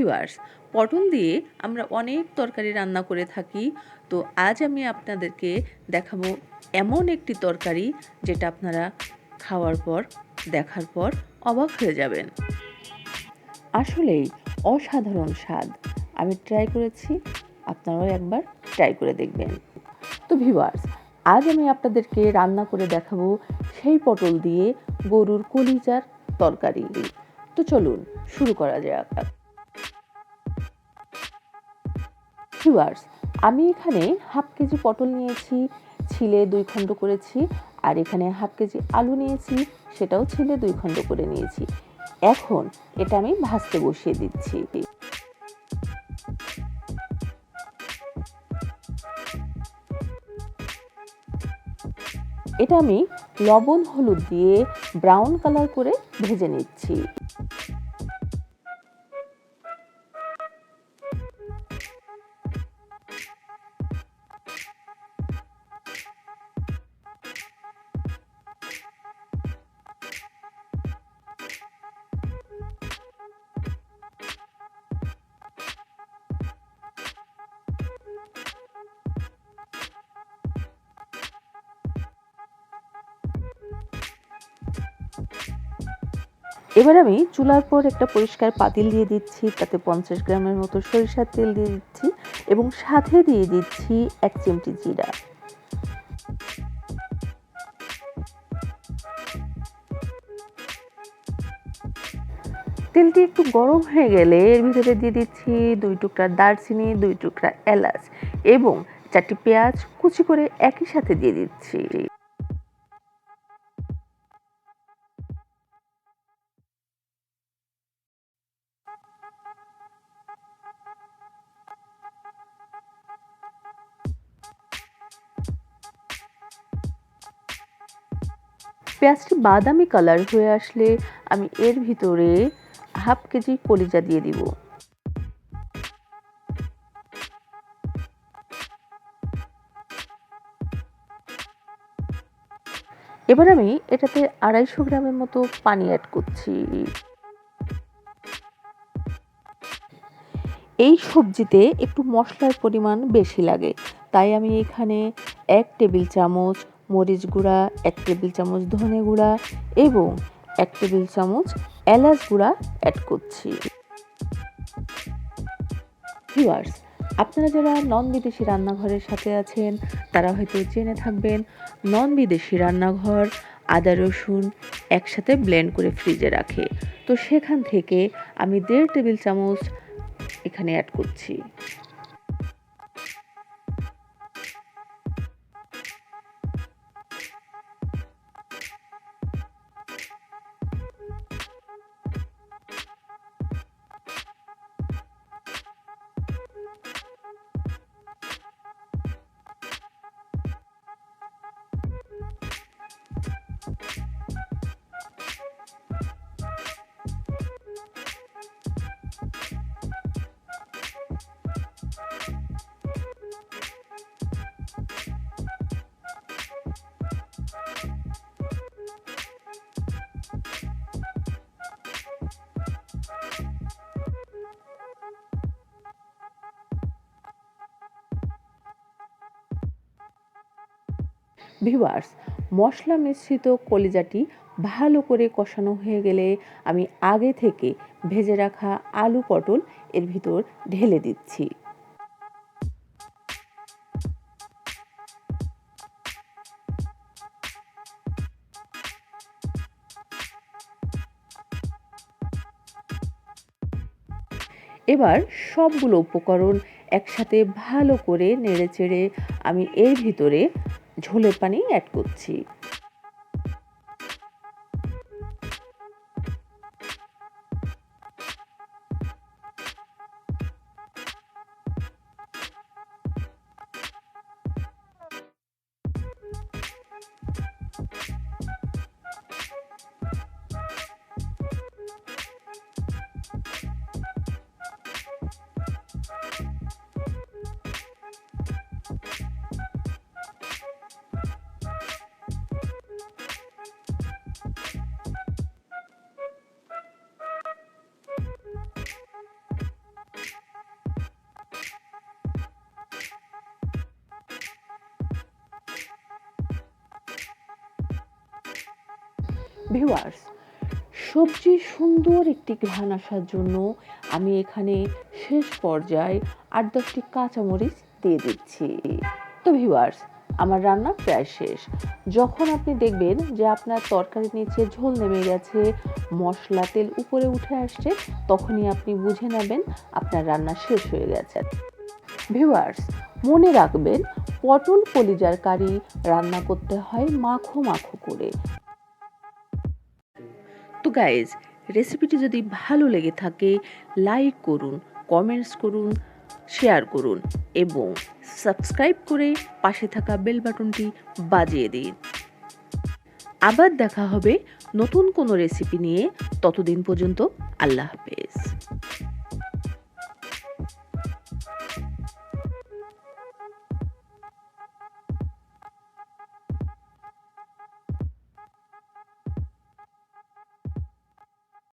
Viewers, পটল দিয়ে আমরা অনেক তরকারি রান্না করে থাকি। তো আজ আমি আপনাদেরকে দেখাবো এমন একটি তরকারি যেটা আপনারা খাওয়ার পর দেখার পর অবাক হয়ে যাবেন। আসলেই অসাধারণ স্বাদ। আমি ট্রাই করেছি, আপনারাও একবার ট্রাই করে দেখবেন। তো ভিউয়ার্স, আজ আমি আপনাদেরকে রান্না করে দেখাবো সেই পটল দিয়ে গরুর কলিজার তরকারি। তো চলুন শুরু করা যাক। ভিউয়ার্স, আমি এখানে হাফ কেজি পটল নিয়েছি, ছিলে 2 খণ্ড করেছি। আর এখানে হাফ কেজি আলু নিয়েছি, সেটাও ছিলে 2 খণ্ড করে নিয়েছি। এখন এটা আমি ভাজতে বসিয়ে দিচ্ছি। এটা আমি লবণ হলুদ দিয়ে ব্রাউন কালার করে ভেজে নিচ্ছি। এবার আমি চুলার পর একটা পরিষ্কার পাতিল দিয়ে দিচ্ছি, তাতে 50 গ্রামের মতো সরিষার তেল দিয়ে দিচ্ছি এবং সাথে দিয়ে দিচ্ছি 1 চিমটি জিরা। তেলটি একটু গরম হয়ে গেলে এর ভিতরে দিয়ে দিচ্ছি 2 টুকরা দারচিনি, 2 টুকরা এলাচ এবং 4টি পেঁয়াজ কুচি করে একই সাথে দিয়ে দিচ্ছি। পেঁয়াজটি বাদামি কালার হয়ে আসলে আমি এর ভিতরে হাফ কেজি কলিজা দিয়ে দিব। এবার আমি এটাতে 250 গ্রামের মতো পানি অ্যাড করছি। এই সবজিতে একটু মশলার পরিমাণ বেশি লাগে, তাই আমি এখানে 1 টেবিল চামচ মরিচ গুঁড়া, 1 টেবিল চামচ ধনে গুঁড়া এবং 1 টেবিল চামচ এলাচ গুঁড়া অ্যাড করছি। ভিউয়ার্স, আপনারা যারা নন বিদেশি রান্নাঘরের সাথে আছেন তারা হয়তো জেনে থাকবেন, নন বিদেশি রান্নাঘর আদা রসুন একসাথে ব্লেন্ড করে ফ্রিজে রাখে। তো সেখান থেকে আমি 1.5 টেবিল চামচ এখানে অ্যাড করছি। ভিউয়ার্স, মশলা মিশ্রিত কলিজাটি ভালো করে কষানো হয়ে গেলে আমি আগে থেকে ভেজে রাখা আলু পটল এর ভিতর ঢেলে দিচ্ছি। এবার সবগুলো উপকরণ একসাথে ভালো করে নেড়েচেড়ে আমি এর ভিতরে ঝোলের পানি অ্যাড করছি। ভিউয়ার্স, সবজির সুন্দর একটি ঘ্রাণ আসার জন্য আমি এখানে শেষ পর্যায়ে 8-10টি কাঁচামরিচ দিয়ে দিচ্ছি। তো ভিউয়ার্স, আমার রান্না প্রায় শেষ। যখন আপনি দেখবেন যে আপনার তরকারির নিচে ঝোল নেমে গেছে, মশলা তেল উপরে উঠে আসছে, তখনই আপনি বুঝে নেবেন আপনার রান্না শেষ হয়ে গেছে। ভিউয়ার্স, মনে রাখবেন পটল কলিজার কারি রান্না করতে হয় মাখো মাখো করে। তো গাইজ, রেসিপিটি যদি ভালো লেগে থাকে লাইক করুন, কমেন্টস করুন, শেয়ার করুন এবং সাবস্ক্রাইব করে পাশে থাকা বেল বাটনটি বাজিয়ে দিন। আবার দেখা হবে নতুন কোনো রেসিপি নিয়ে। ততদিন পর্যন্ত আল্লাহ হাফেজ।